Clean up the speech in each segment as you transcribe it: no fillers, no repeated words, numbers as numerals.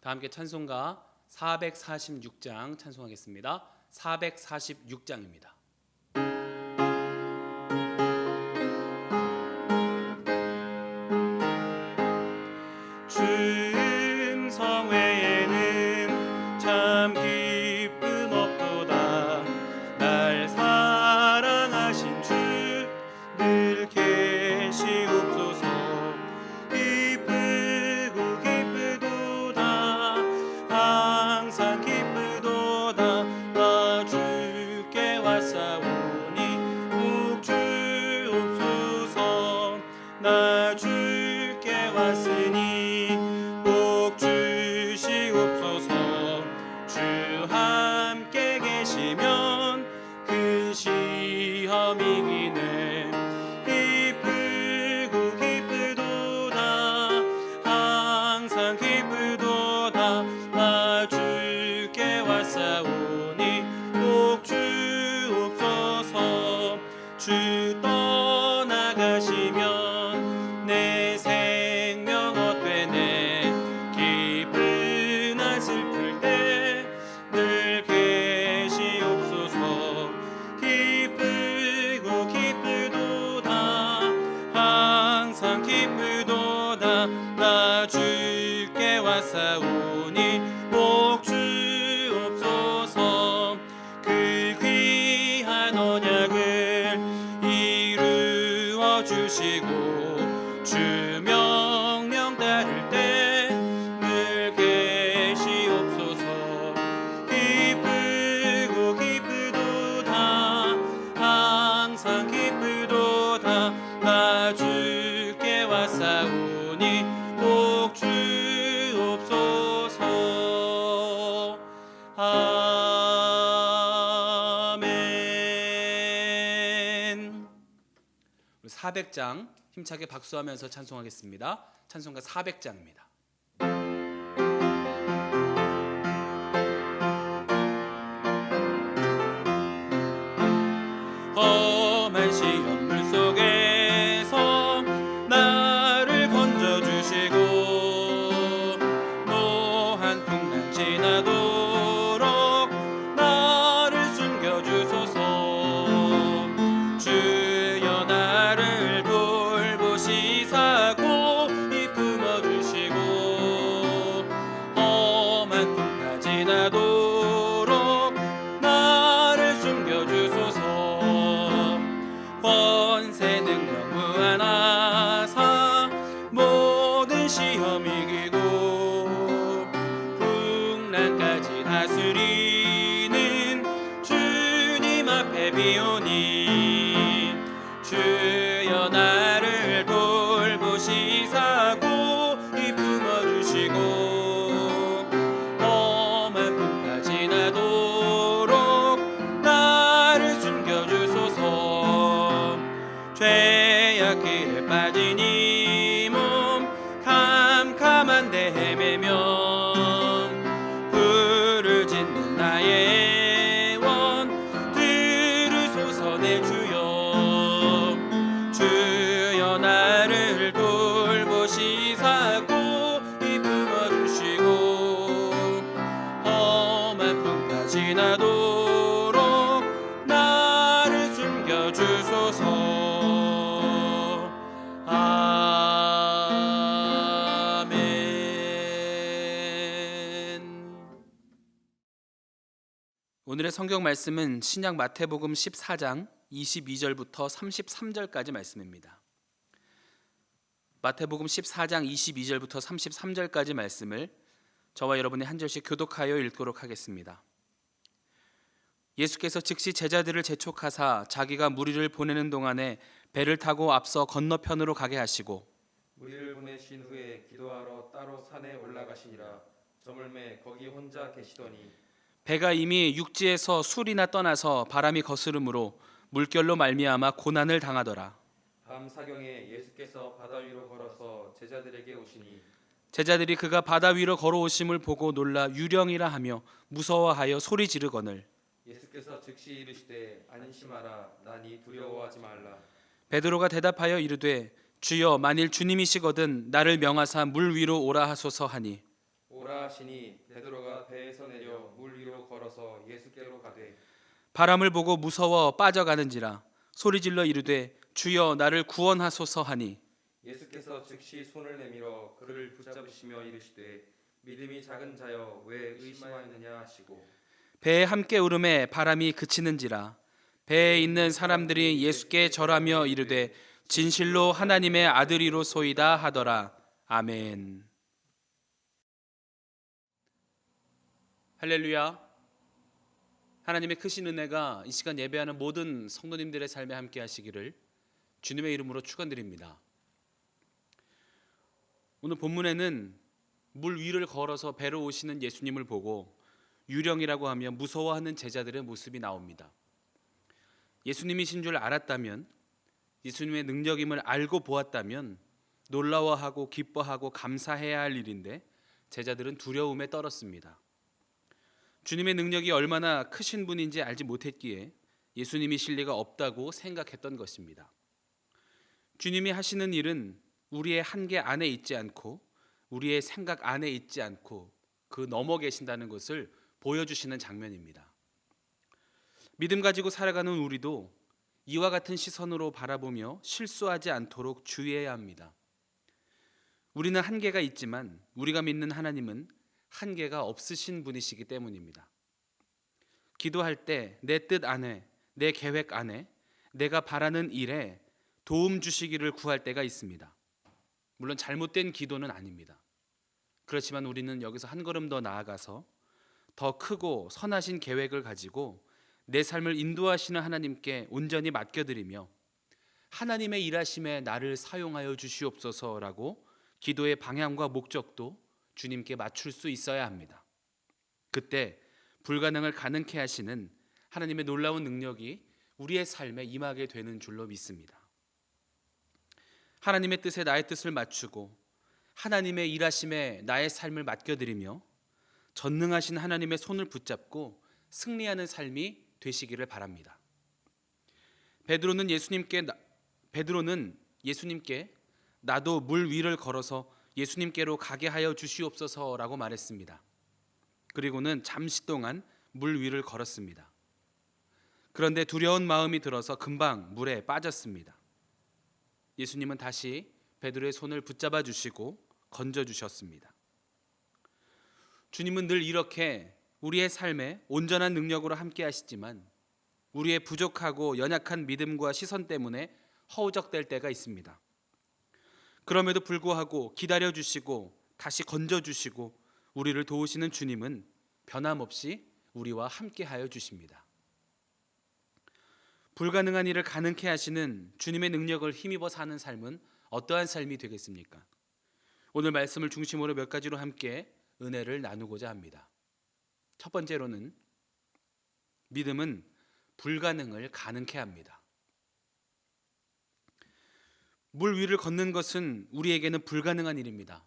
다 함께 찬송가 446장 찬송하겠습니다. 446장입니다. 충성 외에는 참 기쁨 없도다. 날 사랑하신 주 늘 계시옵소서. 기쁘고 기쁘도다. 항상 기쁘도다. 나 주께 왔사오니 복 주옵소서. 나 주께 왔으니 복 주시옵소서. 주 함께 계시면 그 시험 이기네. 기쁘고 기쁘도다. 항상 기쁘도다. 나 주께 왔사오니 복 주옵소서. 주 떠나가시면 내 생명 헛되네. 기쁘나 슬플 때 늘 계시옵소서. 기쁘고 기쁘도다. 항상 기쁘도다. 나 주께 왔사오니 복 주옵소서. 그 귀한 언약을 이루어 주시고 주 명령 따를 때 늘 계시옵소서. 기쁘고 기쁘도다. 항상 기쁘도다. 나 주께 왔사오니 복 주옵소서. 아멘. 400장 힘차게 박수하면서 찬송하겠습니다. 찬송가 400장입니다. 험한 시험물 속에서 나를 건져주시고 노한 풍랑 지나도록 나를 숨겨주소서. 주여 나를 돌보시사 고이 품어주시고 험한 풍파 지나도록 나를 숨겨주소서. 권세 능력 무한하사 모든 시험 이기고 풍랑까지 다스리는 주님 앞에 비오니 주여 나를 돌보시사 고이 품어주시고 험한 풍파 지나도록 나를 숨겨주소서. 죄악길에 빠진 이 몸 캄캄한데 헤매며 불을 짓는 나의 원 들으소서. 내 주여 주여 나를 돌보시사 고이 품어주시고 험한 풍파 지나도록 나를 숨겨주소서. 오늘의 성경 말씀은 신약 마태복음 14장 22절부터 33절까지 말씀입니다. 마태복음 14장 22절부터 33절까지 말씀을 저와 여러분이 한 절씩 교독하여 읽도록 하겠습니다. 예수께서 즉시 제자들을 재촉하사 자기가 무리를 보내는 동안에 배를 타고 앞서 건너편으로 가게 하시고 무리를 보내신 후에 기도하러 따로 산에 올라가시니라. 저물매 거기 혼자 계시더니 배가 이미 육지에서 술이나 떠나서 바람이 거스름으로 물결로 말미암아 고난을 당하더라. 밤 사경에 예수께서 바다 위로 걸어서 제자들에게 오시니 제자들이 그가 바다 위로 걸어오심을 보고 놀라 유령이라 하며 무서워하여 소리 지르거늘 예수께서 즉시 이르시되 안심하라. 나니 두려워하지 말라. 베드로가 대답하여 이르되 주여 만일 주님이시거든 나를 명하사 물 위로 오라 하소서 하니 오라 가라 하시니 베드로가 배에서 내려 물 위로 걸어서 예수께로 가되 바람을 보고 무서워 빠져가는지라 소리질러 이르되 주여 나를 구원하소서 하니 예수께서 즉시 손을 내밀어 그를 붙잡으시며 이르시되 믿음이 작은 자여 왜 의심하였느냐 하시고 배에 함께 오름에 바람이 그치는지라 배에 있는 사람들이 예수께 절하며 이르되 진실로 하나님의 아들이로소이다 하더라. 아멘. 할렐루야. 하나님의 크신 은혜가 이 시간 예배하는 모든 성도님들의 삶에 함께 하시기를 주님의 이름으로 축원드립니다. 오늘 본문에는 물 위를 걸어서 배로 오시는 예수님을 보고 유령이라고 하며 무서워하는 제자들의 모습이 나옵니다. 예수님이신 줄 알았다면, 예수님의 능력임을 알고 보았다면 놀라워하고 기뻐하고 감사해야 할 일인데 제자들은 두려움에 떨었습니다. 주님의 능력이 얼마나 크신 분인지 알지 못했기에 예수님이실 리가 없다고 생각했던 것입니다. 주님이 하시는 일은 우리의 한계 안에 있지 않고 우리의 생각 안에 있지 않고 그 넘어 계신다는 것을 보여주시는 장면입니다. 믿음 가지고 살아가는 우리도 이와 같은 시선으로 바라보며 실수하지 않도록 주의해야 합니다. 우리는 한계가 있지만 우리가 믿는 하나님은 한계가 없으신 분이시기 때문입니다. 기도할 때 내 뜻 안에, 내 계획 안에, 내가 바라는 일에 도움 주시기를 구할 때가 있습니다. 물론 잘못된 기도는 아닙니다. 그렇지만 우리는 여기서 한 걸음 더 나아가서 더 크고 선하신 계획을 가지고 내 삶을 인도하시는 하나님께 온전히 맡겨드리며 하나님의 일하심에 나를 사용하여 주시옵소서라고 기도의 방향과 목적도 주님께 맞출 수 있어야 합니다. 그때 불가능을 가능케 하시는 하나님의 놀라운 능력이 우리의 삶에 임하게 되는 줄로 믿습니다. 하나님의 뜻에 나의 뜻을 맞추고 하나님의 일하심에 나의 삶을 맡겨드리며 전능하신 하나님의 손을 붙잡고 승리하는 삶이 되시기를 바랍니다. 베드로는 예수님께 나도 물 위를 걸어서 예수님께로 가게 하여 주시옵소서라고 말했습니다. 그리고는 잠시 동안 물 위를 걸었습니다. 그런데 두려운 마음이 들어서 금방 물에 빠졌습니다. 예수님은 다시 베드로의 손을 붙잡아 주시고 건져 주셨습니다. 주님은 늘 이렇게 우리의 삶에 온전한 능력으로 함께 하시지만 우리의 부족하고 연약한 믿음과 시선 때문에 허우적될 때가 있습니다. 그럼에도 불구하고 기다려 주시고 다시 건져 주시고 우리를 도우시는 주님은 변함없이 우리와 함께 하여 주십니다. 불가능한 일을 가능케 하시는 주님의 능력을 힘입어 사는 삶은 어떠한 삶이 되겠습니까? 오늘 말씀을 중심으로 몇 가지로 함께 은혜를 나누고자 합니다. 첫 번째로는 믿음은 불가능을 가능케 합니다. 물 위를 걷는 것은 우리에게는 불가능한 일입니다.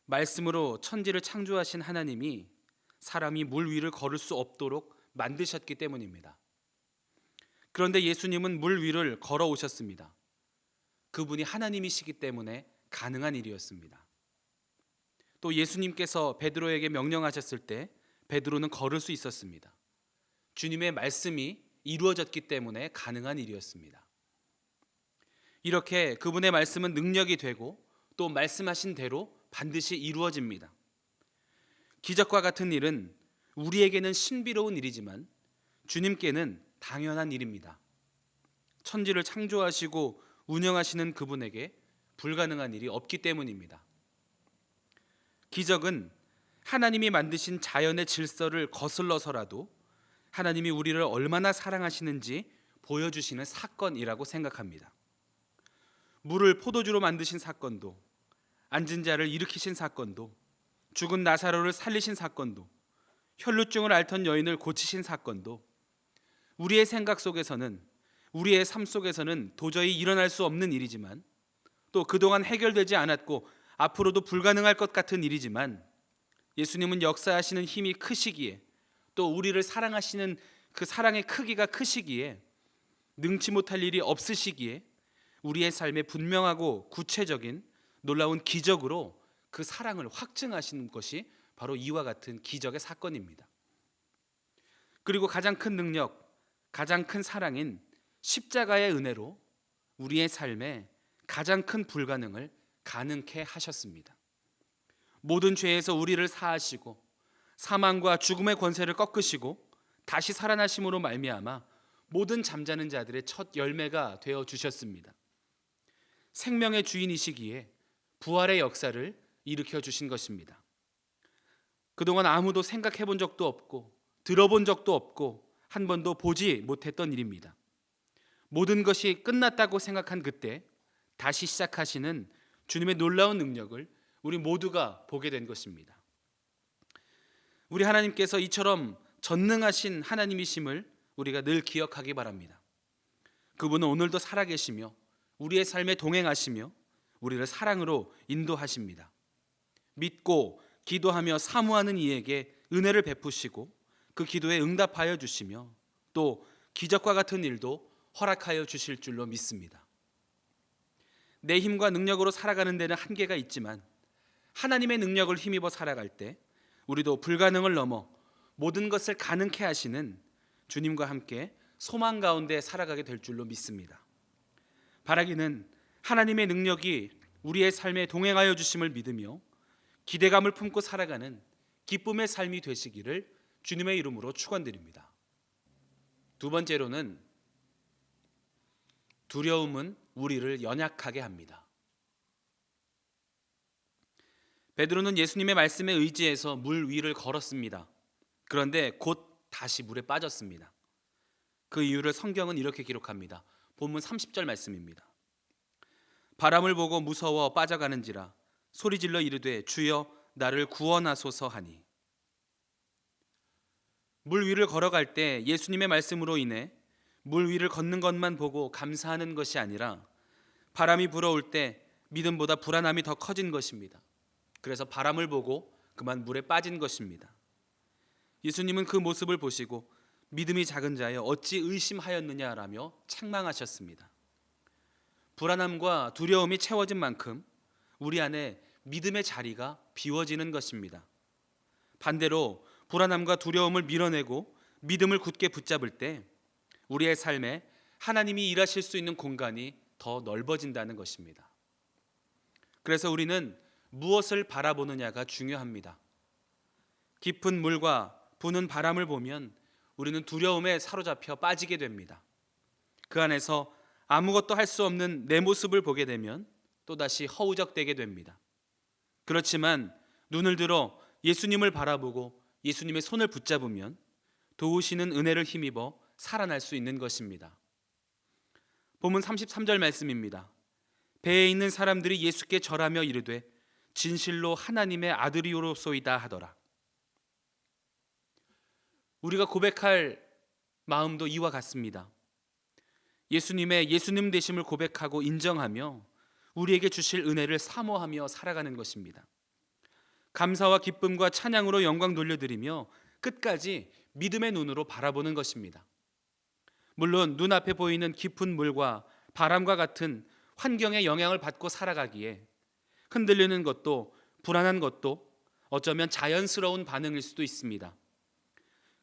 말씀으로 천지를 창조하신 하나님이 사람이 물 위를 걸을 수 없도록 만드셨기 때문입니다. 그런데 예수님은 물 위를 걸어오셨습니다. 그분이 하나님이시기 때문에 가능한 일이었습니다. 또 예수님께서 베드로에게 명령하셨을 때 베드로는 걸을 수 있었습니다. 주님의 말씀이 이루어졌기 때문에 가능한 일이었습니다. 이렇게 그분의 말씀은 능력이 되고 또 말씀하신 대로 반드시 이루어집니다. 기적과 같은 일은 우리에게는 신비로운 일이지만 주님께는 당연한 일입니다. 천지를 창조하시고 운영하시는 그분에게 불가능한 일이 없기 때문입니다. 기적은 하나님이 만드신 자연의 질서를 거슬러서라도 하나님이 우리를 얼마나 사랑하시는지 보여주시는 사건이라고 생각합니다. 물을 포도주로 만드신 사건도, 앉은 자를 일으키신 사건도, 죽은 나사로를 살리신 사건도, 혈루증을 앓던 여인을 고치신 사건도 우리의 생각 속에서는, 우리의 삶 속에서는 도저히 일어날 수 없는 일이지만 또 그동안 해결되지 않았고 앞으로도 불가능할 것 같은 일이지만 예수님은 역사하시는 힘이 크시기에 또 우리를 사랑하시는 그 사랑의 크기가 크시기에 능치 못할 일이 없으시기에 우리의 삶에 분명하고 구체적인 놀라운 기적으로 그 사랑을 확증하시는 것이 바로 이와 같은 기적의 사건입니다. 그리고 가장 큰 능력, 가장 큰 사랑인 십자가의 은혜로 우리의 삶에 가장 큰 불가능을 가능케 하셨습니다. 모든 죄에서 우리를 사하시고 사망과 죽음의 권세를 꺾으시고 다시 살아나심으로 말미암아 모든 잠자는 자들의 첫 열매가 되어 주셨습니다. 생명의 주인이시기에 부활의 역사를 일으켜 주신 것입니다. 그동안 아무도 생각해 본 적도 없고 들어본 적도 없고 한 번도 보지 못했던 일입니다. 모든 것이 끝났다고 생각한 그때 다시 시작하시는 주님의 놀라운 능력을 우리 모두가 보게 된 것입니다. 우리 하나님께서 이처럼 전능하신 하나님이심을 우리가 늘 기억하기 바랍니다. 그분은 오늘도 살아계시며 우리의 삶에 동행하시며 우리를 사랑으로 인도하십니다. 믿고 기도하며 사모하는 이에게 은혜를 베푸시고 그 기도에 응답하여 주시며 또 기적과 같은 일도 허락하여 주실 줄로 믿습니다. 내 힘과 능력으로 살아가는 데는 한계가 있지만 하나님의 능력을 힘입어 살아갈 때 우리도 불가능을 넘어 모든 것을 가능케 하시는 주님과 함께 소망 가운데 살아가게 될 줄로 믿습니다. 바라기는 하나님의 능력이 우리의 삶에 동행하여 주심을 믿으며 기대감을 품고 살아가는 기쁨의 삶이 되시기를 주님의 이름으로 축원드립니다. 두 번째로는 두려움은 우리를 연약하게 합니다. 베드로는 예수님의 말씀에 의지해서 물 위를 걸었습니다. 그런데 곧 다시 물에 빠졌습니다. 그 이유를 성경은 이렇게 기록합니다. 본문 30절 말씀입니다. 바람을 보고 무서워 빠져가는지라 소리질러 이르되 주여 나를 구원하소서 하니. 물 위를 걸어갈 때 예수님의 말씀으로 인해 물 위를 걷는 것만 보고 감사하는 것이 아니라 바람이 불어올 때 믿음보다 불안함이 더 커진 것입니다. 그래서 바람을 보고 그만 물에 빠진 것입니다. 예수님은 그 모습을 보시고 믿음이 작은 자여 어찌 의심하였느냐라며 책망하셨습니다. 불안함과 두려움이 채워진 만큼 우리 안에 믿음의 자리가 비워지는 것입니다. 반대로 불안함과 두려움을 밀어내고 믿음을 굳게 붙잡을 때 우리의 삶에 하나님이 일하실 수 있는 공간이 더 넓어진다는 것입니다. 그래서 우리는 무엇을 바라보느냐가 중요합니다. 깊은 물과 부는 바람을 보면 우리는 두려움에 사로잡혀 빠지게 됩니다. 그 안에서 아무것도 할 수 없는 내 모습을 보게 되면 또다시 허우적대게 됩니다. 그렇지만 눈을 들어 예수님을 바라보고 예수님의 손을 붙잡으면 도우시는 은혜를 힘입어 살아날 수 있는 것입니다. 본문 33절 말씀입니다. 배에 있는 사람들이 예수께 절하며 이르되 진실로 하나님의 아들이오소이다 하더라. 우리가 고백할 마음도 이와 같습니다. 예수님의 예수님 되심을 고백하고 인정하며 우리에게 주실 은혜를 사모하며 살아가는 것입니다. 감사와 기쁨과 찬양으로 영광 돌려드리며 끝까지 믿음의 눈으로 바라보는 것입니다. 물론 눈앞에 보이는 깊은 물과 바람과 같은 환경의 영향을 받고 살아가기에 흔들리는 것도 불안한 것도 어쩌면 자연스러운 반응일 수도 있습니다.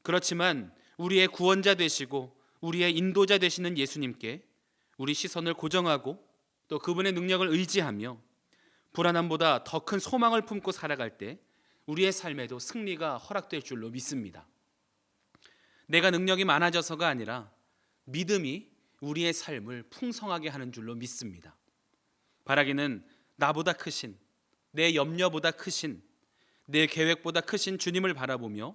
그렇지만 우리의 구원자 되시고 우리의 인도자 되시는 예수님께 우리 시선을 고정하고 또 그분의 능력을 의지하며 불안함보다 더 큰 소망을 품고 살아갈 때 우리의 삶에도 승리가 허락될 줄로 믿습니다. 내가 능력이 많아져서가 아니라 믿음이 우리의 삶을 풍성하게 하는 줄로 믿습니다. 바라기는 나보다 크신, 내 염려보다 크신, 내 계획보다 크신 주님을 바라보며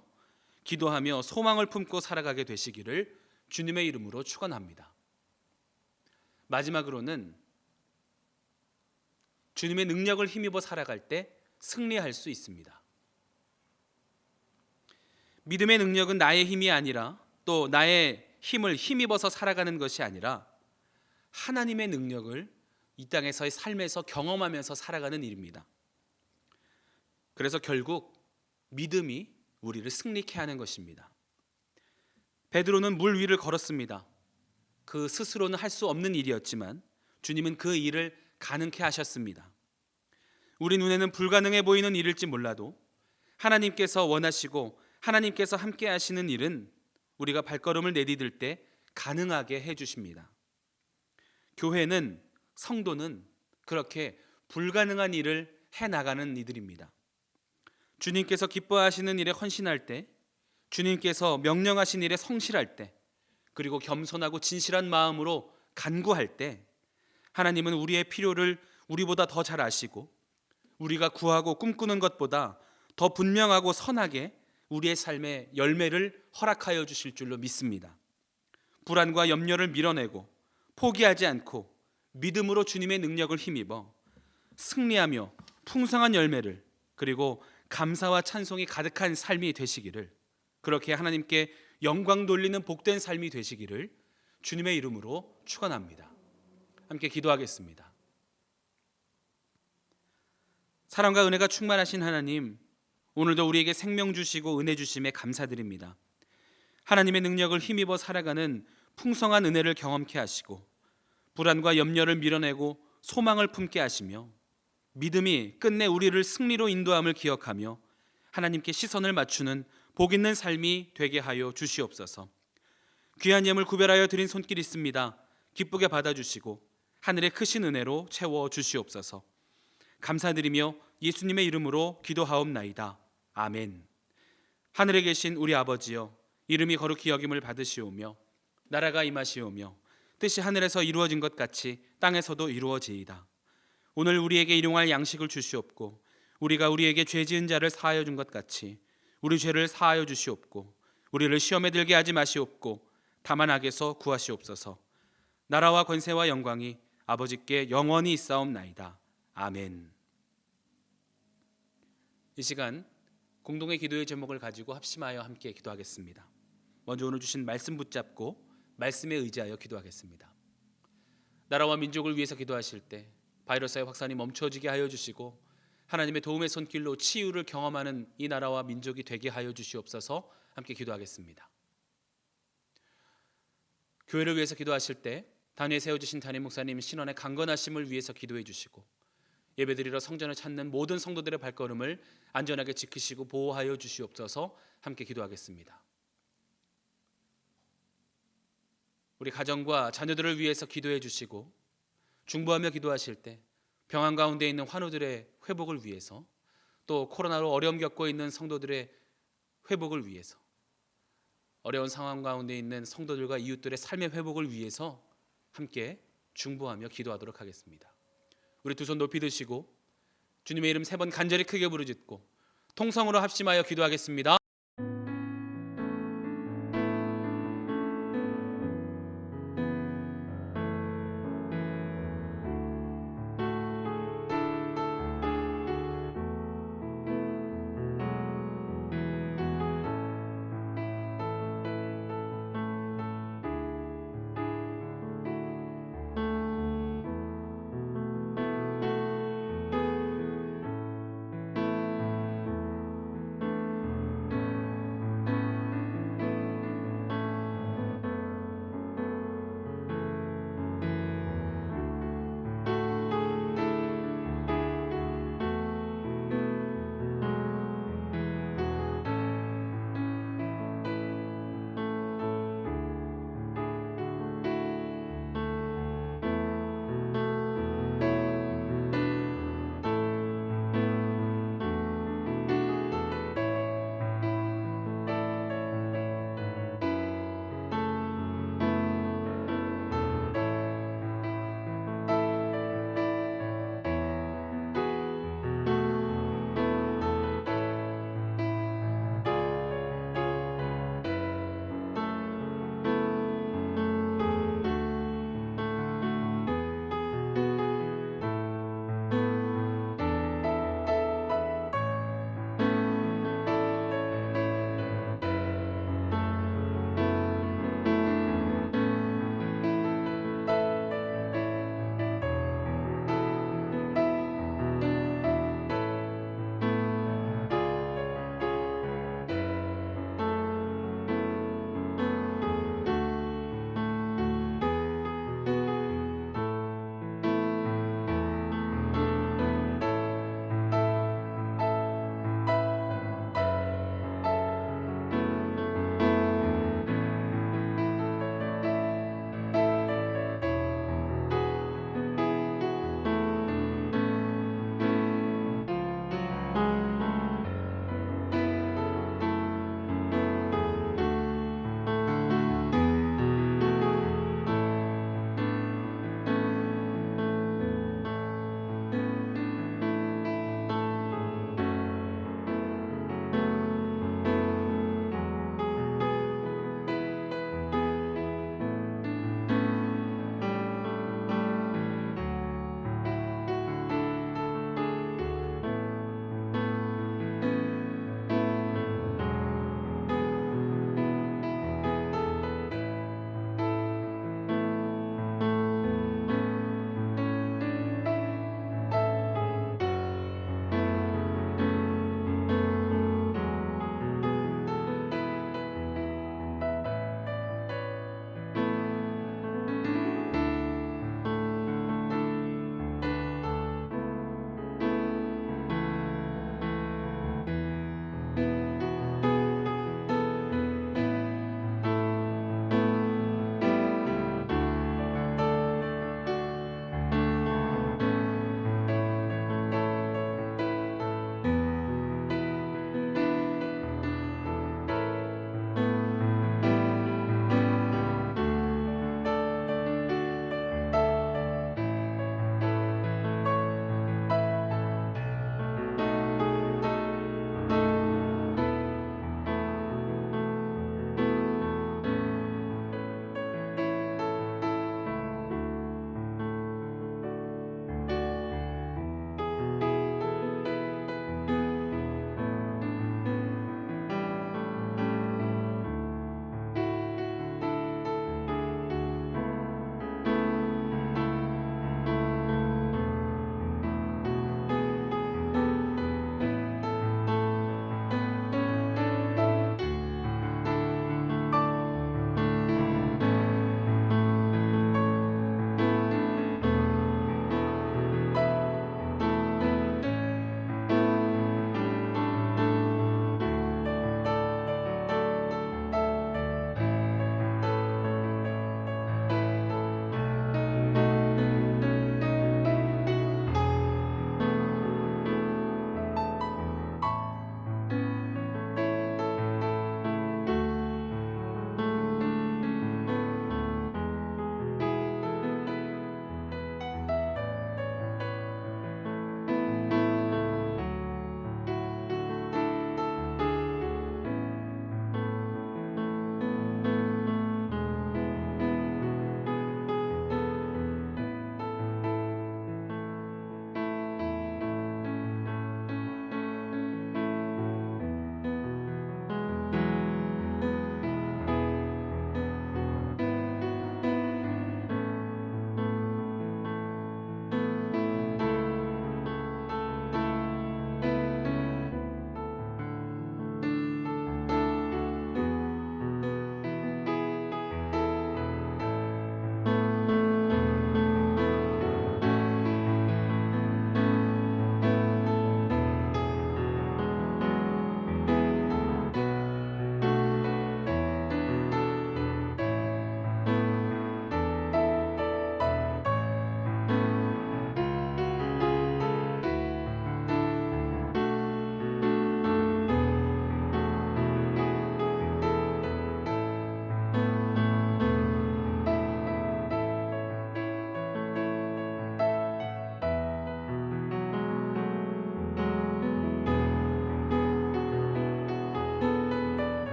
기도하며 소망을 품고 살아가게 되시기를 주님의 이름으로 축원합니다. 마지막으로는 주님의 능력을 힘입어 살아갈 때 승리할 수 있습니다. 믿음의 능력은 나의 힘이 아니라 또 나의 힘을 힘입어서 살아가는 것이 아니라 하나님의 능력을 이 땅에서의 삶에서 경험하면서 살아가는 일입니다. 그래서 결국 믿음이 우리를 승리케 하는 것입니다. 베드로는 물 위를 걸었습니다. 그 스스로는 할 수 없는 일이었지만 주님은 그 일을 가능케 하셨습니다. 우리 눈에는 불가능해 보이는 일일지 몰라도 하나님께서 원하시고 하나님께서 함께 하시는 일은 우리가 발걸음을 내디딜 때 가능하게 해주십니다. 교회는, 성도는 그렇게 불가능한 일을 해나가는 이들입니다. 주님께서 기뻐하시는 일에 헌신할 때, 주님께서 명령하신 일에 성실할 때, 그리고 겸손하고 진실한 마음으로 간구할 때 하나님은 우리의 필요를 우리보다 더 잘 아시고 우리가 구하고 꿈꾸는 것보다 더 분명하고 선하게 우리의 삶의 열매를 허락하여 주실 줄로 믿습니다. 불안과 염려를 밀어내고 포기하지 않고 믿음으로 주님의 능력을 힘입어 승리하며 풍성한 열매를, 그리고 감사와 찬송이 가득한 삶이 되시기를, 그렇게 하나님께 영광 돌리는 복된 삶이 되시기를 주님의 이름으로 축원합니다. 함께 기도하겠습니다. 사랑과 은혜가 충만하신 하나님, 오늘도 우리에게 생명 주시고 은혜 주심에 감사드립니다. 하나님의 능력을 힘입어 살아가는 풍성한 은혜를 경험케 하시고 불안과 염려를 밀어내고 소망을 품게 하시며 믿음이 끝내 우리를 승리로 인도함을 기억하며 하나님께 시선을 맞추는 복 있는 삶이 되게 하여 주시옵소서. 귀한 예물 구별하여 드린 손길 있습니다. 기쁘게 받아주시고 하늘의 크신 은혜로 채워 주시옵소서. 감사드리며 예수님의 이름으로 기도하옵나이다. 아멘. 하늘에 계신 우리 아버지여, 이름이 거룩히 여김을 받으시오며 나라가 임하시오며 뜻이 하늘에서 이루어진 것 같이 땅에서도 이루어지이다. 오늘 우리에게 일용할 양식을 주시옵고 우리가 우리에게 죄 지은 자를 사하여 준 것 같이 우리 죄를 사하여 주시옵고 우리를 시험에 들게 하지 마시옵고 다만 악에서 구하시옵소서. 나라와 권세와 영광이 아버지께 영원히 있사옵나이다. 아멘. 이 시간 공동의 기도의 제목을 가지고 합심하여 함께 기도하겠습니다. 먼저 오늘 주신 말씀 붙잡고 말씀에 의지하여 기도하겠습니다. 나라와 민족을 위해서 기도하실 때 바이러스의 확산이 멈춰지게 하여 주시고 하나님의 도움의 손길로 치유를 경험하는 이 나라와 민족이 되게 하여 주시옵소서. 함께 기도하겠습니다. 교회를 위해서 기도하실 때 단위에 세워주신 담임 목사님 신원의 강건하심을 위해서 기도해 주시고 예배드리러 성전을 찾는 모든 성도들의 발걸음을 안전하게 지키시고 보호하여 주시옵소서. 함께 기도하겠습니다. 우리 가정과 자녀들을 위해서 기도해 주시고 중보하며 기도하실 때 병환 가운데 있는 환우들의 회복을 위해서, 또 코로나로 어려움 겪고 있는 성도들의 회복을 위해서, 어려운 상황 가운데 있는 성도들과 이웃들의 삶의 회복을 위해서 함께 중보하며 기도하도록 하겠습니다. 우리 두 손 높이 드시고 주님의 이름 3번 간절히 크게 부르짖고 통성으로 합심하여 기도하겠습니다.